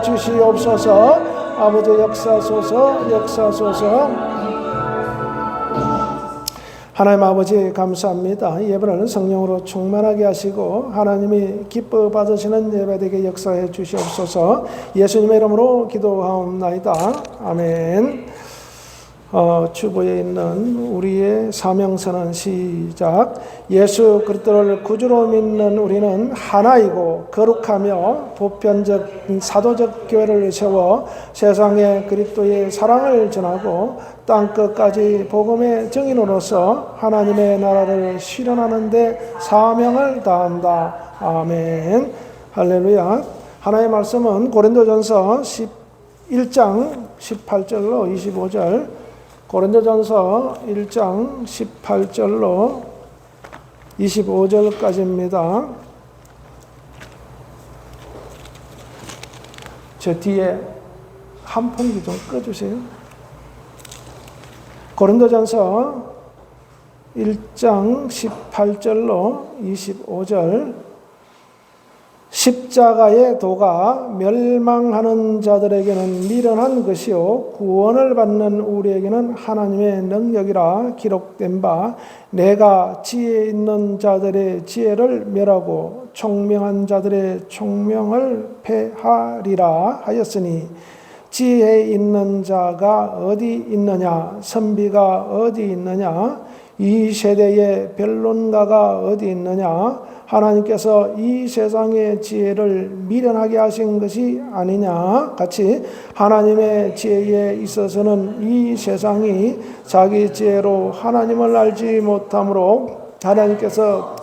주시옵소서. 아버지 역사소서. 하나님 아버지 감사합니다. 예배를 성령으로 충만하게 하시고 하나님이 기뻐 받으시는 예배되게 역사해 주시옵소서. 예수님의 이름으로 기도하옵나이다. 아멘. 주보에 있는 우리의 사명선언 시작. 예수 그리스도를 구주로 믿는 우리는 하나이고 거룩하며 보편적 사도적 교회를 세워 세상에 그리스도의 사랑을 전하고 땅끝까지 복음의 증인으로서 하나님의 나라를 실현하는 데 사명을 다한다. 아멘. 할렐루야. 하나님의 말씀은 고린도전서 11장 18절로 25절, 고린도전서 1장 18절로 25절까지입니다. 저 뒤에 한풍기 좀 꺼주세요. 고린도전서 1장 18절로 25절. 십자가의 도가 멸망하는 자들에게는 미련한 것이요 구원을 받는 우리에게는 하나님의 능력이라 기록된 바, 내가 지혜 있는 자들의 지혜를 멸하고 총명한 자들의 총명을 패하리라 하였으니, 지혜 있는 자가 어디 있느냐, 선비가 어디 있느냐, 이 세대의 변론가가 어디 있느냐, 하나님께서 이 세상의 지혜를 미련하게 하신 것이 아니냐. 같이 하나님의 지혜에 있어서는 이 세상이 자기 지혜로 하나님을 알지 못하므로 하나님께서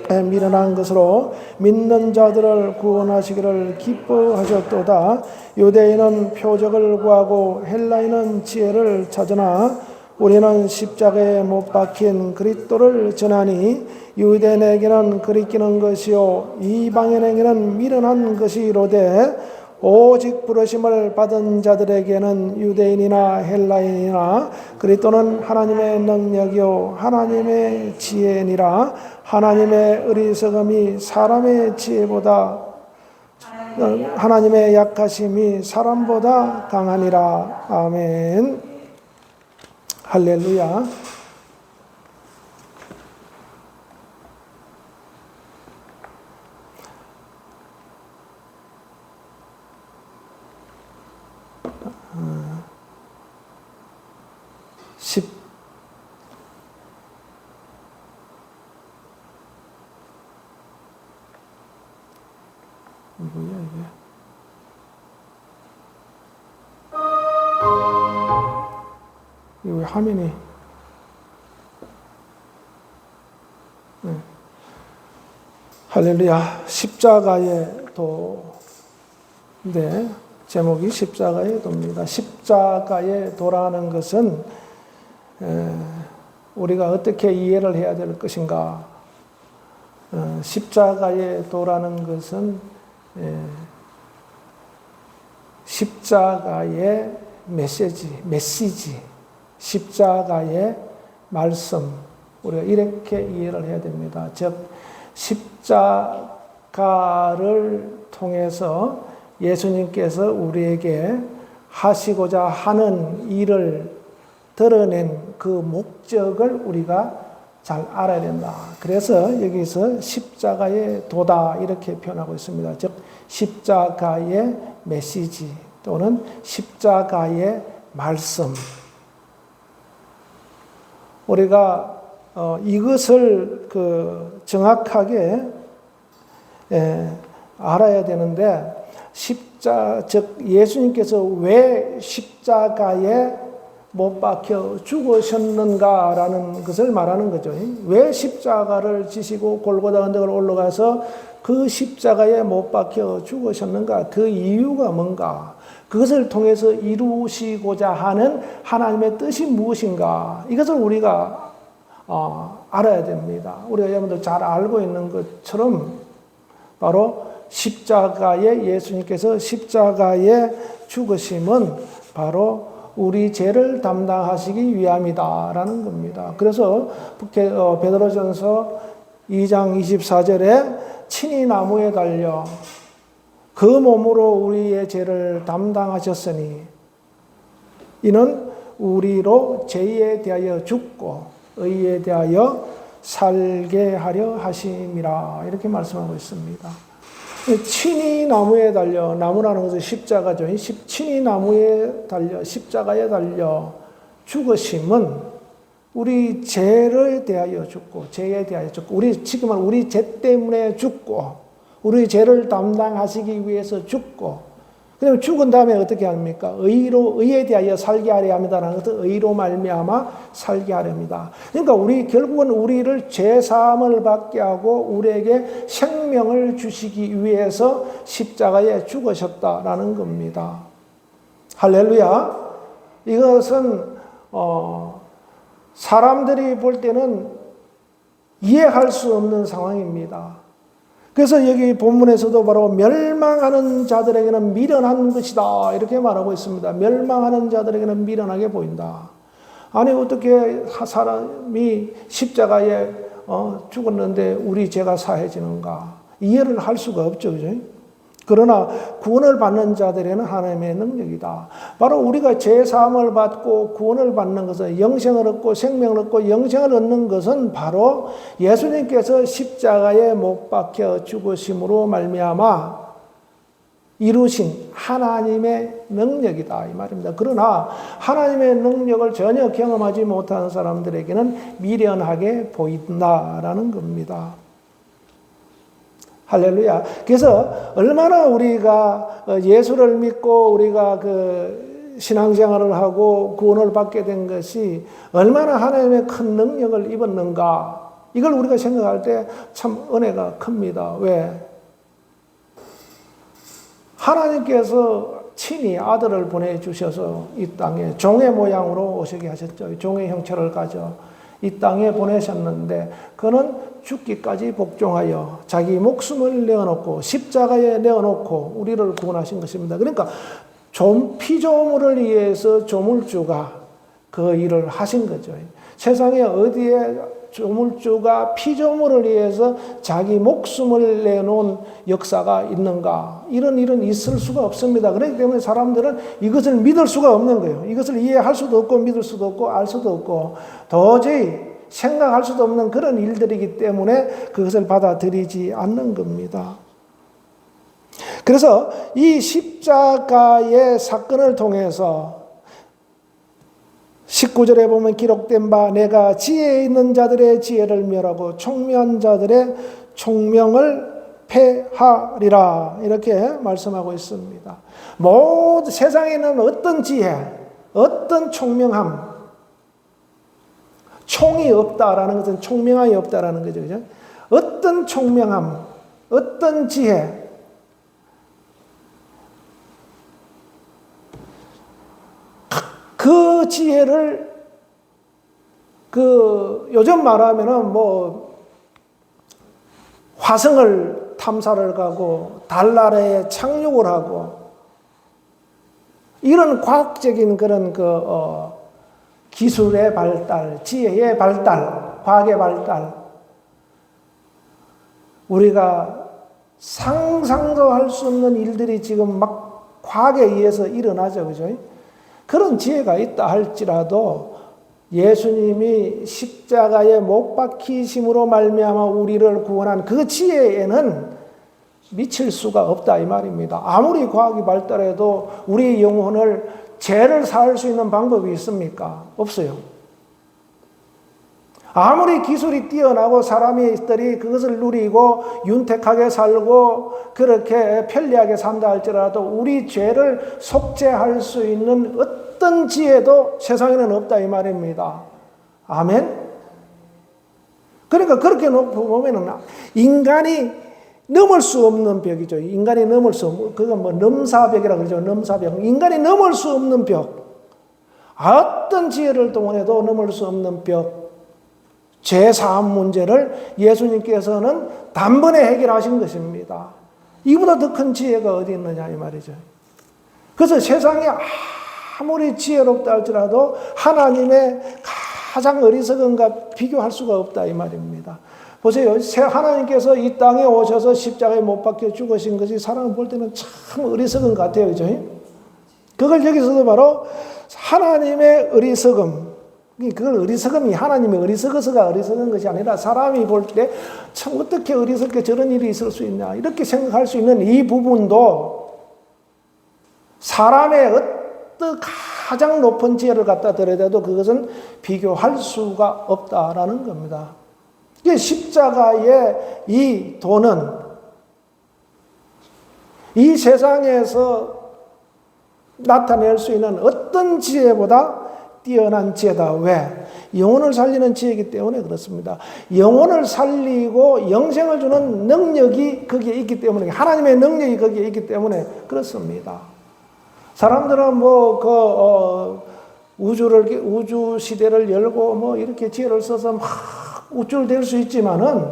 미련한 것으로 믿는 자들을 구원하시기를 기뻐하셨도다. 유대인은 표적을 구하고 헬라인은 지혜를 찾으나 우리는 십자가에 못 박힌 그리스도를 전하니, 유대인에게는 그리끼는 것이요 이방인에게는 미련한 것이로되, 오직 부르심을 받은 자들에게는 유대인이나 헬라인이나 그리스도는 하나님의 능력이요 하나님의 지혜니라. 하나님의 어리석음이 사람의 지혜보다, 하나님의 약하심이 사람보다 강하니라. 아멘. 할렐루야. 뭐야 이게? 이거 왜 화면이? 네. 할렐루야. 십자가의 도인데, 제목이 십자가의 도입니다. 십자가의 도라는 것은 우리가 어떻게 이해를 해야 될 것인가? 십자가의 도라는 것은 십자가의 메시지, 십자가의 말씀, 우리가 이렇게 이해를 해야 됩니다. 즉, 십자가를 통해서 예수님께서 우리에게 하시고자 하는 일을 드러낸 그 목적을 우리가 잘 알아야 된다. 그래서 여기서 십자가의 도다 이렇게 표현하고 있습니다. 즉, 십자가의 메시지 또는 십자가의 말씀. 우리가 이것을 정확하게 알아야 되는데, 즉 예수님께서 왜 십자가에 못 박혀 죽으셨는가라는 것을 말하는 거죠. 왜 십자가를 지시고 골고다 언덕을 올라가서 그 십자가에 못 박혀 죽으셨는가? 그 이유가 뭔가? 그것을 통해서 이루시고자 하는 하나님의 뜻이 무엇인가? 이것을 우리가 알아야 됩니다. 우리가 여러분들 잘 알고 있는 것처럼 바로 십자가에, 예수님께서 십자가에 죽으심은 바로 우리 죄를 담당하시기 위함이다라는 겁니다. 그래서 베드로전서 2장 24절에 친히 나무에 달려 그 몸으로 우리의 죄를 담당하셨으니 이는 우리로 죄에 대하여 죽고 의에 대하여 살게 하려 하심이라 이렇게 말씀하고 있습니다. 친히 나무에 달려, 나무라는 것은 십자가죠. 친히 나무에 달려 십자가에 달려 죽으심은 우리 죄를 대하여 죽고 죄에 대하여 죽고 우리 지금은 우리 죄 때문에 죽고 우리 죄를 담당하시기 위해서 죽고 그다음에 죽은 다음에 어떻게 합니까? 의에 대하여 살게 하려 합니다라는 것은 의로 말미암아 살게 하렵니다. 그러니까 결국은 우리를 죄 사함을 받게 하고 우리에게 생명을 주시기 위해서 십자가에 죽으셨다라는 겁니다. 할렐루야. 이것은 사람들이 볼 때는 이해할 수 없는 상황입니다. 그래서 여기 본문에서도 바로 멸망하는 자들에게는 미련한 것이다 이렇게 말하고 있습니다. 멸망하는 자들에게는 미련하게 보인다. 아니 어떻게 사람이 십자가에 죽었는데 우리 죄가 사해지는가? 이해를 할 수가 없죠. 그죠? 그러나 구원을 받는 자들에게는 하나님의 능력이다. 바로 우리가 죄 사함을 받고 구원을 받는 것은 영생을 얻고 생명을 얻고 영생을 얻는 것은 바로 예수님께서 십자가에 못 박혀 죽으심으로 말미암아 이루신 하나님의 능력이다 이 말입니다. 그러나 하나님의 능력을 전혀 경험하지 못하는 사람들에게는 미련하게 보인다라는 겁니다. 할렐루야. 그래서 얼마나 우리가 예수를 믿고 우리가 신앙생활을 하고 구원을 받게 된 것이 얼마나 하나님의 큰 능력을 입었는가. 이걸 우리가 생각할 때 참 은혜가 큽니다. 왜? 하나님께서 친히 아들을 보내주셔서 이 땅에 종의 모양으로 오시게 하셨죠. 종의 형체를 가져 이 땅에 보내셨는데 그는 죽기까지 복종하여 자기 목숨을 내어놓고 십자가에 내어놓고 우리를 구원하신 것입니다. 그러니까 피조물을 위해서 조물주가 그 일을 하신 거죠. 세상에 어디에 조물주가 피조물을 위해서 자기 목숨을 내놓은 역사가 있는가? 이런 일은 있을 수가 없습니다. 그렇기 때문에 사람들은 이것을 믿을 수가 없는 거예요. 이것을 이해할 수도 없고 믿을 수도 없고 알 수도 없고 도저히 생각할 수도 없는 그런 일들이기 때문에 그것을 받아들이지 않는 겁니다. 그래서 이 십자가의 사건을 통해서 19절에 보면 기록된 바 내가 지혜에 있는 자들의 지혜를 멸하고 총명한 자들의 총명을 패하리라 이렇게 말씀하고 있습니다. 모든 세상에는 어떤 지혜, 어떤 총명함, 총이 없다라는 것은 총명함이 없다라는 거죠. 그죠? 어떤 총명함, 어떤 지혜, 그 지혜를 요즘 말하면은 화성을 탐사를 가고 달나라에 착륙을 하고 이런 과학적인 그런 기술의 발달, 지혜의 발달, 과학의 발달 우리가 상상도 할 수 없는 일들이 지금 막 과학에 의해서 일어나죠. 그죠? 그런 지혜가 있다 할지라도 예수님이 십자가에 못 박히심으로 말미암아 우리를 구원한 그 지혜에는 미칠 수가 없다 이 말입니다. 아무리 과학이 발달해도 우리의 영혼을 죄를 사할 수 있는 방법이 있습니까? 없어요. 아무리 기술이 뛰어나고 사람들이 그것을 누리고 윤택하게 살고 그렇게 편리하게 산다 할지라도 우리 죄를 속죄할 수 있는 어떤 지혜도 세상에는 없다 이 말입니다. 아멘? 그러니까 그렇게 보면은 인간이 넘을 수 없는 벽이죠. 인간이 넘을 수 없는, 그건 넘사벽이라고 그러죠. 넘사벽. 인간이 넘을 수 없는 벽. 어떤 지혜를 동원해도 넘을 수 없는 벽. 죄사함 문제를 예수님께서는 단번에 해결하신 것입니다. 이보다 더 큰 지혜가 어디 있느냐 이 말이죠. 그래서 세상에 아무리 지혜롭다 할지라도 하나님의 가장 어리석은가 비교할 수가 없다 이 말입니다. 보세요. 하나님께서 이 땅에 오셔서 십자가에 못 박혀 죽으신 것이 사람을 볼 때는 참 어리석은 것 같아요. 그죠? 그걸 여기서도 바로 하나님의 어리석음, 그걸 어리석음이 하나님의 어리석어서가 어리석은 것이 아니라 사람이 볼 때 참 어떻게 어리석게 저런 일이 있을 수 있냐 이렇게 생각할 수 있는 이 부분도 사람의 어떤 가장 높은 지혜를 갖다 드려도 그것은 비교할 수가 없다라는 겁니다. 십자가의 이 도는 이 세상에서 나타낼 수 있는 어떤 지혜보다 뛰어난 지혜다. 왜? 영혼을 살리는 지혜이기 때문에 그렇습니다. 영혼을 살리고 영생을 주는 능력이 거기에 있기 때문에, 하나님의 능력이 거기에 있기 때문에 그렇습니다. 사람들은 우주 시대를 열고 이렇게 지혜를 써서 막 우쭐댈 수 있지만은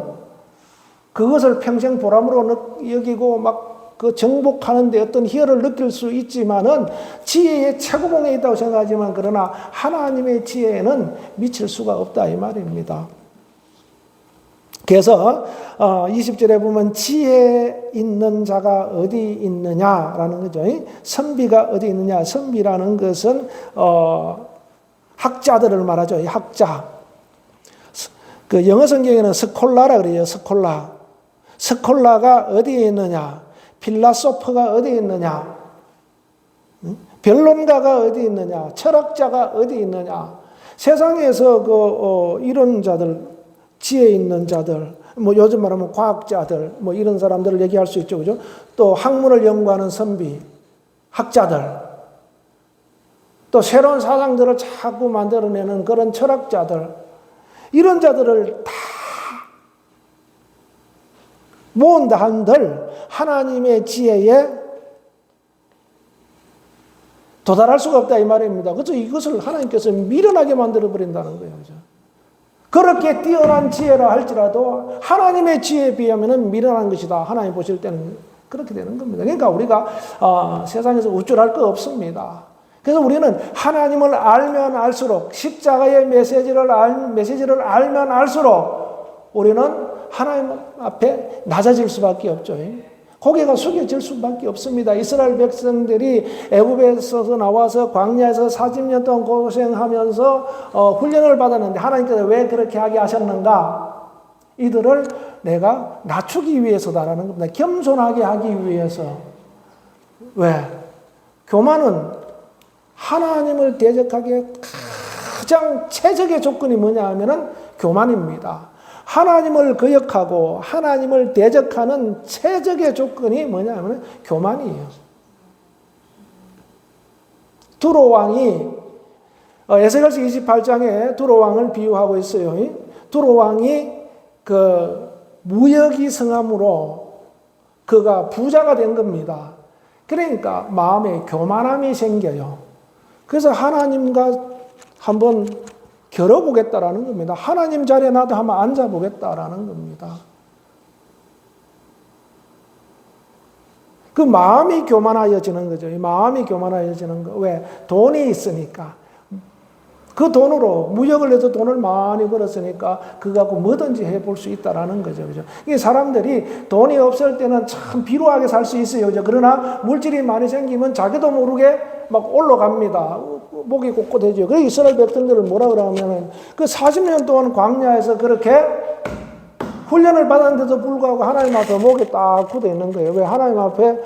그것을 평생 보람으로 여기고 막 그 정복하는데 어떤 희열을 느낄 수 있지만은 지혜의 최고봉에 있다고 생각하지만 그러나 하나님의 지혜에는 미칠 수가 없다 이 말입니다. 그래서 20절에 보면 지혜 있는 자가 어디 있느냐라는 거죠. 선비가 어디 있느냐. 선비라는 것은 학자들을 말하죠. 학자. 그 영어 성경에는 스콜라라 그래요. 스콜라. 스콜라가 어디에 있느냐. 필라소퍼가 어디 있느냐. 변론가가 어디 있느냐. 철학자가 어디 있느냐. 세상에서 이런 자들, 지혜 있는 자들, 요즘 말하면 과학자들, 이런 사람들을 얘기할 수 있죠. 그죠? 또 학문을 연구하는 선비, 학자들, 또 새로운 사상들을 자꾸 만들어내는 그런 철학자들, 이런 자들을 다 모은다 한들 하나님의 지혜에 도달할 수가 없다 이 말입니다. 그래서 이것을 하나님께서 미련하게 만들어 버린다는 거예요. 그죠? 그렇게 뛰어난 지혜라 할지라도 하나님의 지혜에 비하면 미련한 것이다. 하나님 보실 때는 그렇게 되는 겁니다. 그러니까 우리가 세상에서 우쭐할 거 없습니다. 그래서 우리는 하나님을 알면 알수록, 십자가의 메시지를 알면 알수록 우리는 하나님 앞에 낮아질 수밖에 없죠. 고개가 숙여질 수밖에 없습니다. 이스라엘 백성들이 애굽에서 나와서 광야에서 40년 동안 고생하면서 훈련을 받았는데 하나님께서 왜 그렇게 하게 하셨는가? 이들을 내가 낮추기 위해서다라는 겁니다. 겸손하게 하기 위해서. 왜? 교만은 하나님을 대적하기에 가장 최적의 조건이 뭐냐 하면은 교만입니다. 하나님을 거역하고 하나님을 대적하는 최적의 조건이 뭐냐 하면 교만이에요. 두로 왕이 에스겔서 28장에 두로 왕을 비유하고 있어요. 두로 왕이 그 무역이 성함으로 그가 부자가 된 겁니다. 그러니까 마음에 교만함이 생겨요. 그래서 하나님과 한번 겨뤄보겠다라는 겁니다. 하나님 자리에 나도 한번 앉아보겠다라는 겁니다. 그 마음이 교만하여지는 거죠. 이 마음이 교만하여지는 거. 왜? 돈이 있으니까. 그 돈으로 무역을 해서 돈을 많이 벌었으니까 그거 갖고 뭐든지 해볼 수 있다라는 거죠. 그죠? 이게 사람들이 돈이 없을 때는 참 비루하게 살 수 있어요. 그죠? 그러나 물질이 많이 생기면 자기도 모르게 막 올라갑니다. 목이 꼿꼿해져요. 그래서 이스라엘 백성들을 뭐라 그러냐면 그 40년 동안 광야에서 그렇게 훈련을 받았는데도 불구하고 하나님 앞에 목이 딱 굳어 있는 거예요. 왜? 하나님 앞에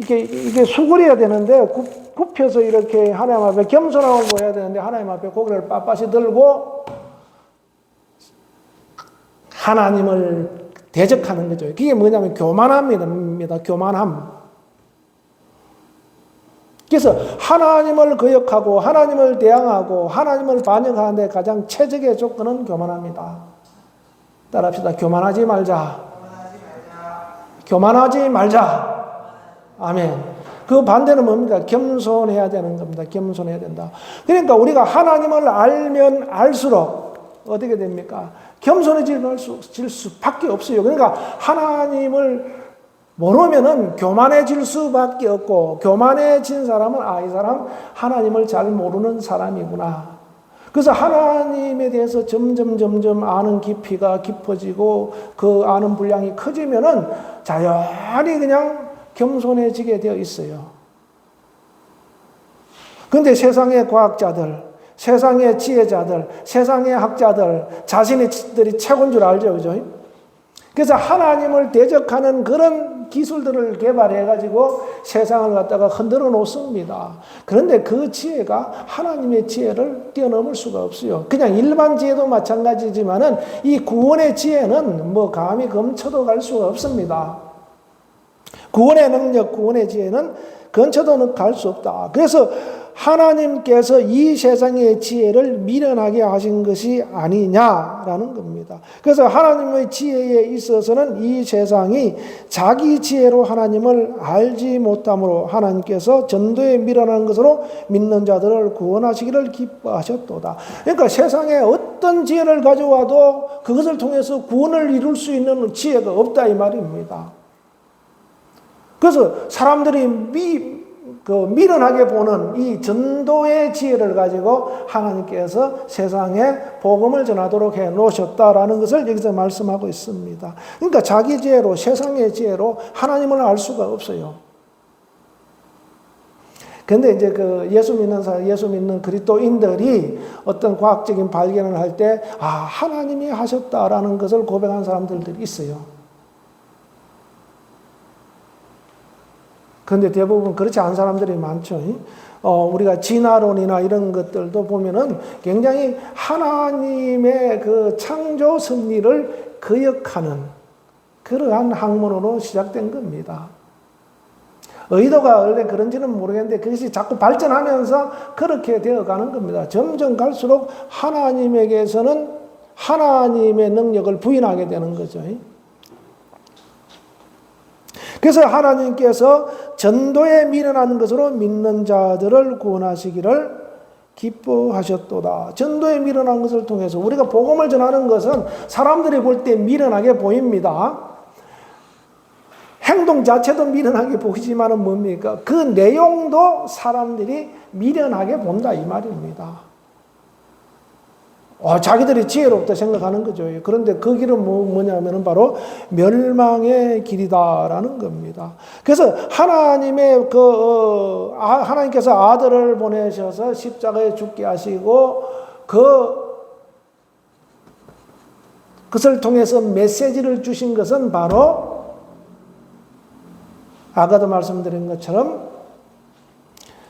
이게 수그려야 되는데 굽혀서 이렇게 하나님 앞에 겸손하고 보여야 되는데 하나님 앞에 고개를 빳빳이 들고 하나님을 대적하는 거죠. 그게 뭐냐면 교만함입니다. 교만함. 그래서 하나님을 거역하고 하나님을 대항하고 하나님을 반역하는데 가장 최적의 조건은 교만합니다. 따라합시다. 교만하지 말자. 교만하지 말자. 아멘. 그 반대는 뭡니까? 겸손해야 되는 겁니다. 겸손해야 된다. 그러니까 우리가 하나님을 알면 알수록 어떻게 됩니까? 겸손해질 수밖에 없어요. 그러니까 하나님을 모르면은 교만해질 수밖에 없고, 교만해진 사람은 이 사람 하나님을 잘 모르는 사람이구나. 그래서 하나님에 대해서 점점 아는 깊이가 깊어지고 그 아는 분량이 커지면은 자연히 그냥 겸손해지게 되어 있어요. 그런데 세상의 과학자들, 세상의 지혜자들, 세상의 학자들, 자신들이 최고인 줄 알죠, 그죠? 그래서 하나님을 대적하는 그런 기술들을 개발해가지고 세상을 갖다가 흔들어 놓습니다. 그런데 그 지혜가 하나님의 지혜를 뛰어넘을 수가 없어요. 그냥 일반 지혜도 마찬가지지만은 이 구원의 지혜는 뭐 감히 검쳐도 갈 수가 없습니다. 구원의 능력, 구원의 지혜는 근처도 갈 수 없다. 그래서 하나님께서 이 세상의 지혜를 미련하게 하신 것이 아니냐라는 겁니다. 그래서 하나님의 지혜에 있어서는 이 세상이 자기 지혜로 하나님을 알지 못함으로 하나님께서 전도에 미련한 것으로 믿는 자들을 구원하시기를 기뻐하셨도다. 그러니까 세상에 어떤 지혜를 가져와도 그것을 통해서 구원을 이룰 수 있는 지혜가 없다 이 말입니다. 그래서 사람들이 미련하게 보는 이 전도의 지혜를 가지고 하나님께서 세상에 복음을 전하도록 해 놓으셨다라는 것을 여기서 말씀하고 있습니다. 그러니까 자기 지혜로, 세상의 지혜로 하나님을 알 수가 없어요. 근데 이제 예수 믿는 그리스도인들이 어떤 과학적인 발견을 할 때, 하나님이 하셨다라는 것을 고백한 사람들이 있어요. 그런데 대부분 그렇지 않은 사람들이 많죠. 우리가 진화론이나 이런 것들도 보면은 굉장히 하나님의 그 창조 섭리를 거역하는 그러한 학문으로 시작된 겁니다. 의도가 원래 그런지는 모르겠는데 그것이 자꾸 발전하면서 그렇게 되어가는 겁니다. 점점 갈수록 하나님에게서는 하나님의 능력을 부인하게 되는 거죠. 그래서 하나님께서 전도에 미련한 것으로 믿는 자들을 구원하시기를 기뻐하셨도다. 전도에 미련한 것을 통해서 우리가 복음을 전하는 것은 사람들이 볼 때 미련하게 보입니다. 행동 자체도 미련하게 보이지만은 뭡니까? 그 내용도 사람들이 미련하게 본다 이 말입니다. 자기들이 지혜롭다 생각하는 거죠. 그런데 그 길은 뭐냐면은 바로 멸망의 길이다라는 겁니다. 그래서 하나님께서 아들을 보내셔서 십자가에 죽게 하시고 그것을 통해서 메시지를 주신 것은 바로 아까도 말씀드린 것처럼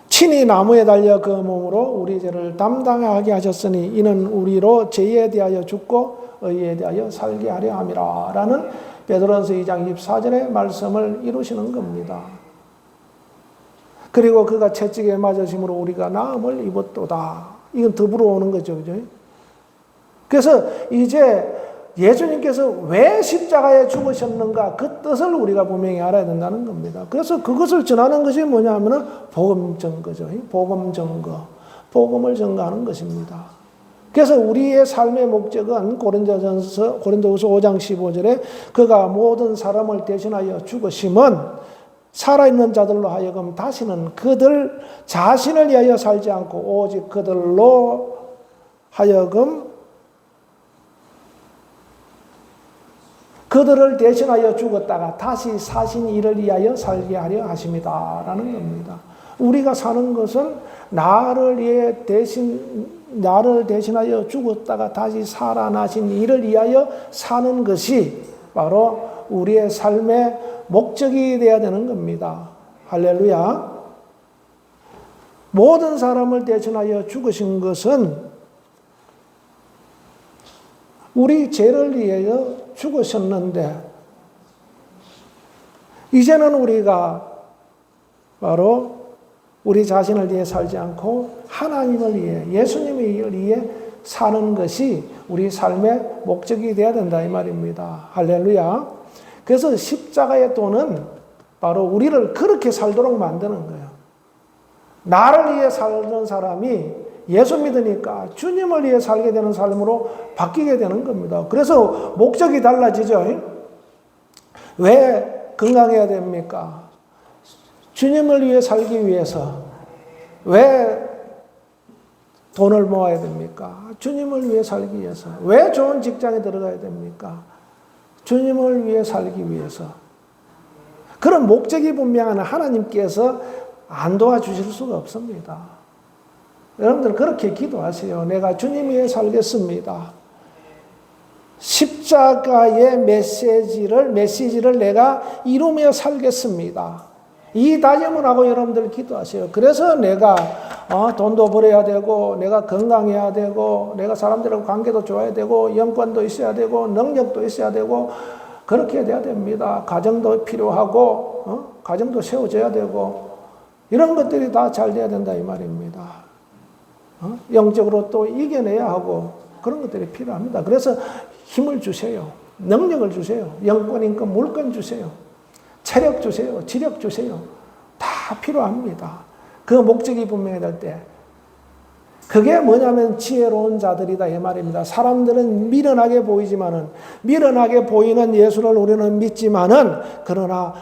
친히 나무에 달려 그 몸으로 우리 죄를 담당하게 하셨으니 이는 우리로 죄에 대하여 죽고 의에 대하여 살게 하려 함이라 라는 베드로전서 2장 24절의 말씀을 이루시는 겁니다. 그리고 그가 채찍에 맞으심으로 우리가 나음을 입었도다. 이건 더불어 오는 거죠. 그죠? 그래서 이제 예수님께서 왜 십자가에 죽으셨는가 그 뜻을 우리가 분명히 알아야 된다는 겁니다. 그래서 그것을 전하는 것이 뭐냐 하면은 복음 증거죠. 복음 증거. 복음을 증거하는 것입니다. 그래서 우리의 삶의 목적은 고린도후서 5장 15절에 그가 모든 사람을 대신하여 죽으심은 살아있는 자들로 하여금 다시는 그들 자신을 위하여 살지 않고 오직 그들로 하여금 그들을 대신하여 죽었다가 다시 사신 이를 위하여 살게 하려 하십니다. 라는 겁니다. 우리가 사는 것은 나를 대신하여 죽었다가 다시 살아나신 이를 위하여 사는 것이 바로 우리의 삶의 목적이 되어야 되는 겁니다. 할렐루야. 모든 사람을 대신하여 죽으신 것은 우리 죄를 위하여 죽으셨는데 이제는 우리가 바로 우리 자신을 위해 살지 않고 하나님을 위해 예수님을 위해 사는 것이 우리 삶의 목적이 되어야 된다 이 말입니다. 할렐루야. 그래서 십자가의 도는 바로 우리를 그렇게 살도록 만드는 거예요. 나를 위해 살던 사람이 예수 믿으니까 주님을 위해 살게 되는 삶으로 바뀌게 되는 겁니다. 그래서 목적이 달라지죠. 왜 건강해야 됩니까? 주님을 위해 살기 위해서. 왜 돈을 모아야 됩니까? 주님을 위해 살기 위해서. 왜 좋은 직장에 들어가야 됩니까? 주님을 위해 살기 위해서. 그런 목적이 분명한 하나님께서 안 도와주실 수가 없습니다. 여러분들 그렇게 기도하세요. 내가 주님 위해 살겠습니다. 십자가의 메시지를 내가 이루며 살겠습니다. 이 다짐을 하고 여러분들 기도하세요. 그래서 내가 돈도 벌어야 되고, 내가 건강해야 되고, 내가 사람들하고 관계도 좋아야 되고, 영권도 있어야 되고, 능력도 있어야 되고, 그렇게 돼야 됩니다. 가정도 필요하고, 가정도 세워져야 되고, 이런 것들이 다 잘 돼야 된다 이 말입니다. 영적으로 또 이겨내야 하고, 그런 것들이 필요합니다. 그래서 힘을 주세요. 능력을 주세요. 영권, 인권, 물권 주세요. 체력 주세요. 지력 주세요. 다 필요합니다. 그 목적이 분명해질 때. 그게 뭐냐면 지혜로운 자들이다 이 말입니다. 사람들은 미련하게 보이지만은, 미련하게 보이는 예수를 우리는 믿지만은, 그러나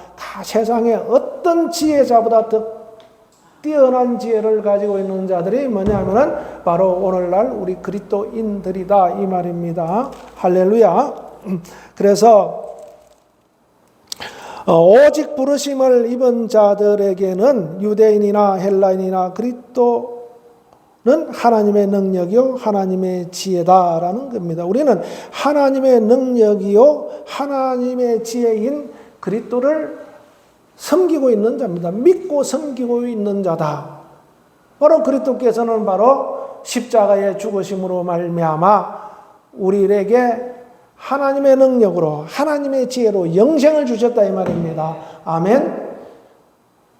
세상에 어떤 지혜자보다 더 뛰어난 지혜를 가지고 있는 자들이 뭐냐면은 바로 오늘날 우리 그리스도인들이다 이 말입니다. 할렐루야. 그래서 오직 부르심을 입은 자들에게는 유대인이나 헬라인이나 그리스도는 하나님의 능력이요 하나님의 지혜다라는 겁니다. 우리는 하나님의 능력이요 하나님의 지혜인 그리스도를 섬기고 있는 자입니다. 믿고 섬기고 있는 자다. 바로 그리스도께서는 바로 십자가의 죽으심으로 말미암아 우리에게 하나님의 능력으로 하나님의 지혜로 영생을 주셨다 이 말입니다. 아멘.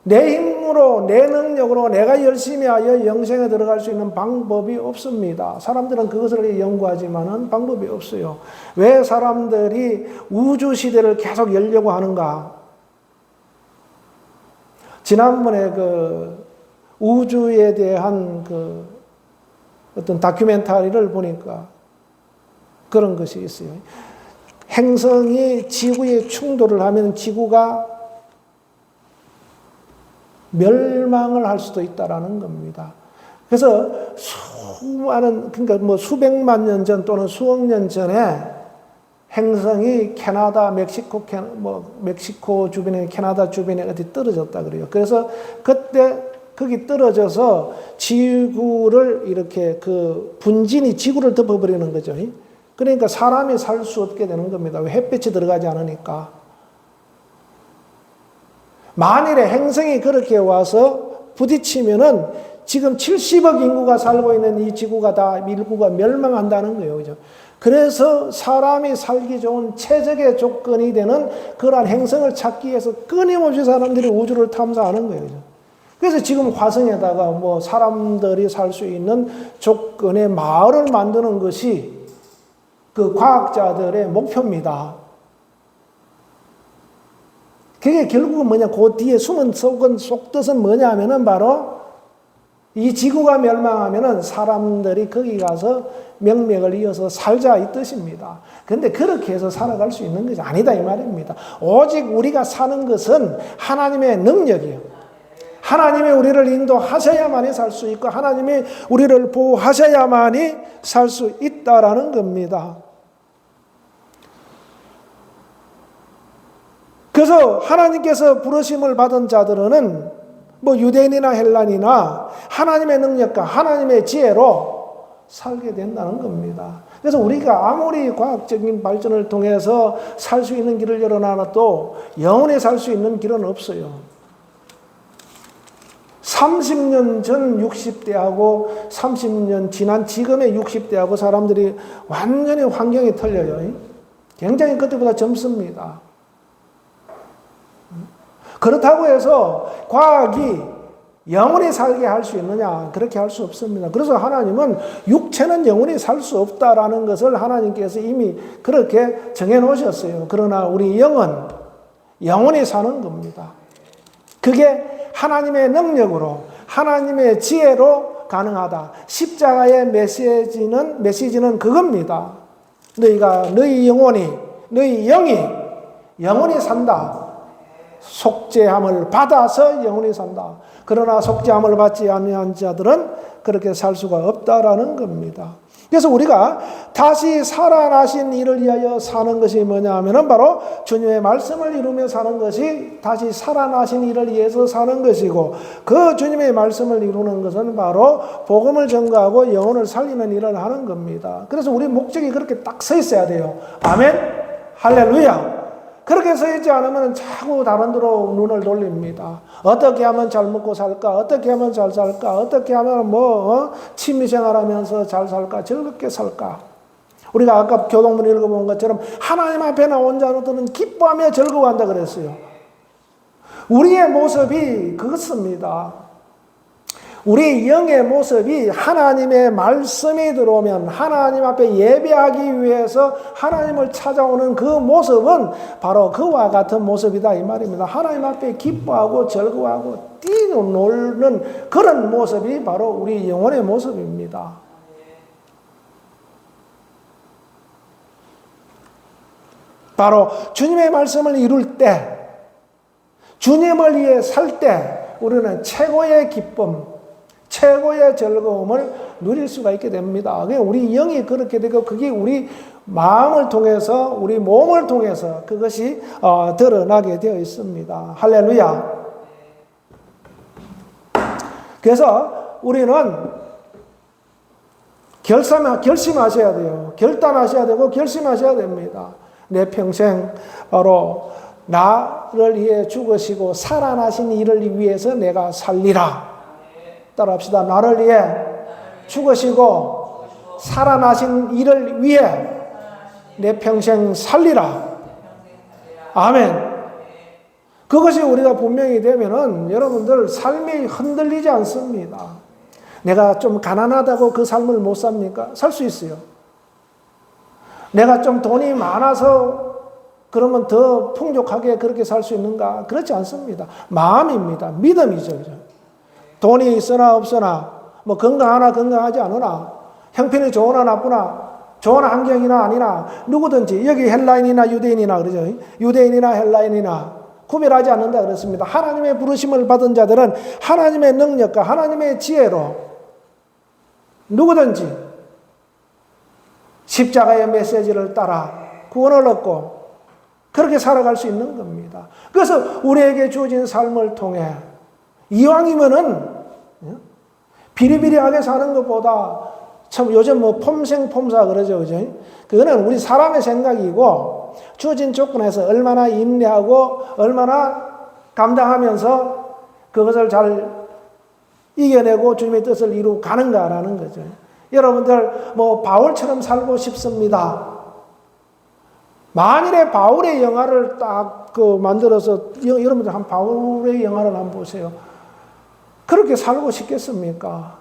내 힘으로 내 능력으로 내가 열심히 하여 영생에 들어갈 수 있는 방법이 없습니다. 사람들은 그것을 연구하지만은 방법이 없어요. 왜 사람들이 우주 시대를 계속 열려고 하는가? 지난번에 그 우주에 대한 그 어떤 다큐멘터리를 보니까 그런 것이 있어요. 행성이 지구에 충돌을 하면 지구가 멸망을 할 수도 있다라는 겁니다. 그래서 그러니까 뭐 수백만 년 전 또는 수억 년 전에 행성이 캐나다, 멕시코 주변에, 캐나다 주변에 어디 떨어졌다 그래요. 그래서 그때 거기 떨어져서 지구를 이렇게 그 분진이 지구를 덮어버리는 거죠. 그러니까 사람이 살 수 없게 되는 겁니다. 왜? 햇빛이 들어가지 않으니까. 만일에 행성이 그렇게 와서 부딪히면은 지금 70억 인구가 살고 있는 이 지구가 다 인구가 멸망한다는 거예요. 그죠? 그래서 사람이 살기 좋은 최적의 조건이 되는 그러한 행성을 찾기 위해서 끊임없이 사람들이 우주를 탐사하는 거예요. 그죠? 그래서 지금 화성에다가 뭐 사람들이 살 수 있는 조건의 마을을 만드는 것이 그 과학자들의 목표입니다. 그게 결국은 뭐냐, 그 뒤에 숨은 속뜻은 뭐냐 하면은 바로 이 지구가 멸망하면은 사람들이 거기 가서 명맥을 이어서 살자 이 뜻입니다. 그런데 그렇게 해서 살아갈 수 있는 것이 아니다 이 말입니다. 오직 우리가 사는 것은 하나님의 능력이에요. 하나님이 우리를 인도하셔야만이 살 수 있고 하나님이 우리를 보호하셔야만이 살 수 있다라는 겁니다. 그래서 하나님께서 부르심을 받은 자들은 뭐 유대인이나 헬란이나 하나님의 능력과 하나님의 지혜로 살게 된다는 겁니다. 그래서 우리가 아무리 과학적인 발전을 통해서 살 수 있는 길을 열어놔도 영원히 살 수 있는 길은 없어요. 30년 전 60대하고 30년 지난 지금의 60대하고 사람들이 완전히 환경이 틀려요. 굉장히 그때보다 젊습니다. 그렇다고 해서 과학이 영원히 살게 할 수 있느냐? 그렇게 할 수 없습니다. 그래서 하나님은 육체는 영원히 살 수 없다라는 것을 하나님께서 이미 그렇게 정해 놓으셨어요. 그러나 우리 영은 영원히 사는 겁니다. 그게 하나님의 능력으로, 하나님의 지혜로 가능하다. 십자가의 메시지는 그겁니다. 너희 영혼이, 너희 영이 영원히 산다. 속죄함을 받아서 영원히 산다. 그러나 속죄함을 받지 아니한 자들은 그렇게 살 수가 없다라는 겁니다. 그래서 우리가 다시 살아나신 이를 위하여 사는 것이 뭐냐 하면은 바로 주님의 말씀을 이루며 사는 것이 다시 살아나신 이를 위해서 사는 것이고, 그 주님의 말씀을 이루는 것은 바로 복음을 전가하고 영혼을 살리는 일을 하는 겁니다. 그래서 우리 목적이 그렇게 딱 서 있어야 돼요. 아멘? 할렐루야! 그렇게 서 있지 않으면 자꾸 다른 데로 눈을 돌립니다. 어떻게 하면 잘 먹고 살까? 어떻게 하면 잘 살까? 어떻게 하면 취미생활하면서 잘 살까? 즐겁게 살까? 우리가 아까 교동문 읽어본 것처럼 하나님 앞에 나온 자들은 기뻐하며 즐거워한다 그랬어요. 우리의 모습이 그렇습니다. 우리 영의 모습이 하나님의 말씀이 들어오면 하나님 앞에 예배하기 위해서 하나님을 찾아오는 그 모습은 바로 그와 같은 모습이다 이 말입니다. 하나님 앞에 기뻐하고 즐거워하고 뛰노는 그런 모습이 바로 우리 영혼의 모습입니다. 바로 주님의 말씀을 이룰 때, 주님을 위해 살 때 우리는 최고의 기쁨, 최고의 즐거움을 누릴 수가 있게 됩니다. 우리 영이 그렇게 되고 그게 우리 마음을 통해서 우리 몸을 통해서 그것이 드러나게 되어 있습니다. 할렐루야. 그래서 우리는 결심하셔야 돼요. 결단하셔야 되고 결심하셔야 됩니다. 내 평생 바로 나를 위해 죽으시고 살아나신 이를 위해서 내가 살리라. 따라합시다. 나를 위해 죽으시고 살아나신 이를 위해 내 평생 살리라. 아멘. 그것이 우리가 분명히 되면은 여러분들 삶이 흔들리지 않습니다. 내가 좀 가난하다고 그 삶을 못 삽니까? 살 수 있어요. 내가 좀 돈이 많아서 그러면 더 풍족하게 그렇게 살 수 있는가? 그렇지 않습니다. 마음입니다. 믿음이죠. 그죠? 돈이 있으나 없으나, 건강하나 건강하지 않으나, 형편이 좋으나 나쁘나, 좋은 환경이나 아니나, 누구든지, 여기 헬라인이나 유대인이나 그러죠. 유대인이나 헬라인이나 구별하지 않는다 그랬습니다. 하나님의 부르심을 받은 자들은 하나님의 능력과 하나님의 지혜로 누구든지 십자가의 메시지를 따라 구원을 얻고 그렇게 살아갈 수 있는 겁니다. 그래서 우리에게 주어진 삶을 통해 이왕이면은 비리비리하게 사는 것보다 참 요즘 폼생폼사 그러죠. 그죠? 그거는 우리 사람의 생각이고 주어진 조건에서 얼마나 인내하고 얼마나 감당하면서 그것을 잘 이겨내고 주님의 뜻을 이루고 가는가라는 거죠. 여러분들 바울처럼 살고 싶습니다. 만일에 바울의 영화를 딱 만들어서 여러분들 한 바울의 영화를 한번 보세요. 그렇게 살고 싶겠습니까?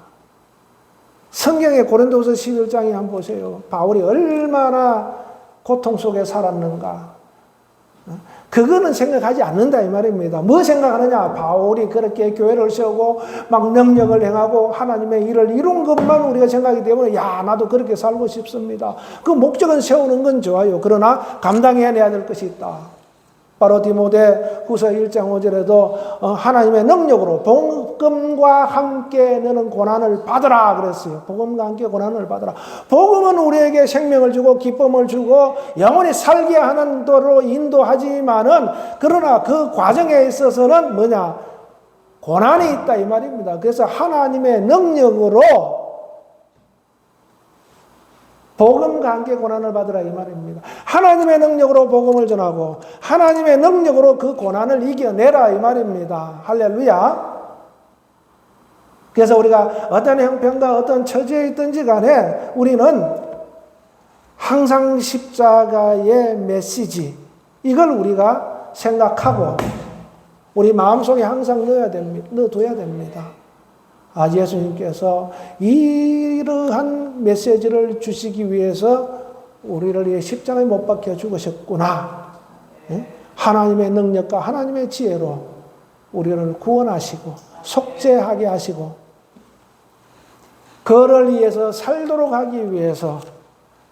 성경의 고린도서 11장에 한번 보세요. 바울이 얼마나 고통 속에 살았는가. 그거는 생각하지 않는다 이 말입니다. 뭐 생각하느냐? 바울이 그렇게 교회를 세우고 막 능력을 행하고 하나님의 일을 이룬 것만 우리가 생각하기 때문에 나도 그렇게 살고 싶습니다. 그 목적은 세우는 건 좋아요. 그러나 감당해내야 될 것이 있다. 바로 디모데 후서 1장 5절에도 하나님의 능력으로 복음과 함께 너는 고난을 받으라 그랬어요. 복음과 함께 고난을 받으라. 복음은 우리에게 생명을 주고 기쁨을 주고 영원히 살게 하는 도로 인도하지만은 그러나 그 과정에 있어서는 뭐냐? 고난이 있다 이 말입니다. 그래서 하나님의 능력으로 복음과 함께 고난을 받으라 이 말입니다. 하나님의 능력으로 복음을 전하고 하나님의 능력으로 그 고난을 이겨내라 이 말입니다. 할렐루야. 그래서 우리가 어떤 형편과 어떤 처지에 있든지 간에 우리는 항상 십자가의 메시지 이걸 우리가 생각하고 우리 마음속에 항상 넣어둬야 됩니다. 예수님께서 이러한 메시지를 주시기 위해서 우리를 위해 십자가에 못 박혀 죽으셨구나. 하나님의 능력과 하나님의 지혜로 우리를 구원하시고 속죄하게 하시고 그를 위해서 살도록 하기 위해서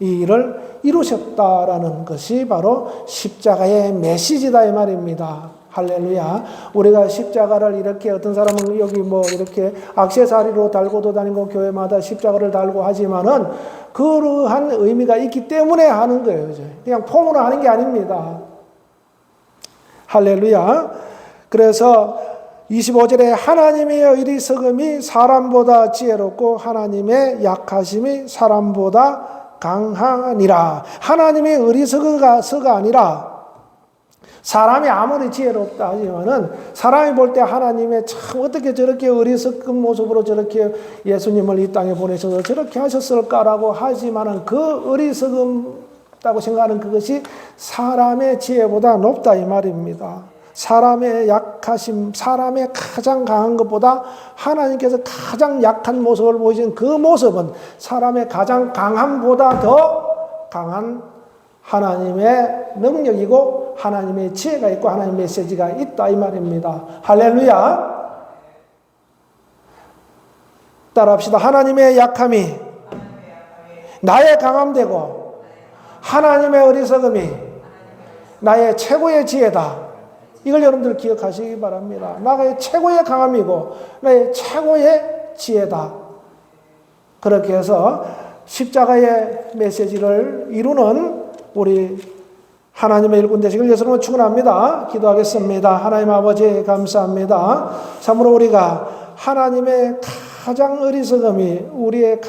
이 일을 이루셨다라는 것이 바로 십자가의 메시지다 이 말입니다. 할렐루야. 우리가 십자가를 이렇게 어떤 사람은 여기 뭐 이렇게 액세서리로 달고도 다니고 교회마다 십자가를 달고 하지만은 그러한 의미가 있기 때문에 하는 거예요. 그냥 폼으로 하는 게 아닙니다. 할렐루야. 그래서 25절에 하나님의 어리석음이 사람보다 지혜롭고 하나님의 약하심이 사람보다 강하니라. 하나님의 어리석어가 아니라 사람이 아무리 지혜롭다 하지만은 사람이 볼 때 하나님의 참 어떻게 저렇게 어리석은 모습으로 저렇게 예수님을 이 땅에 보내셔서 저렇게 하셨을까라고 하지만은 그 어리석음다고 생각하는 그것이 사람의 지혜보다 높다 이 말입니다. 사람의 약하심, 사람의 가장 강한 것보다 하나님께서 가장 약한 모습을 보이신 그 모습은 사람의 가장 강함보다 더 강한 하나님의 능력이고 하나님의 지혜가 있고 하나님의 메시지가 있다 이 말입니다. 할렐루야. 따라합시다. 하나님의 약함이 나의 강함되고 하나님의 어리석음이 나의 최고의 지혜다. 이걸 여러분들 기억하시기 바랍니다. 나의 최고의 강함이고 나의 최고의 지혜다. 그렇게 해서 십자가의 메시지를 이루는 우리 하나님의 일꾼 되시길 예수님은 축원합니다. 기도하겠습니다. 하나님 아버지 감사합니다. 참으로 우리가 하나님의 가장 어리석음이 우리의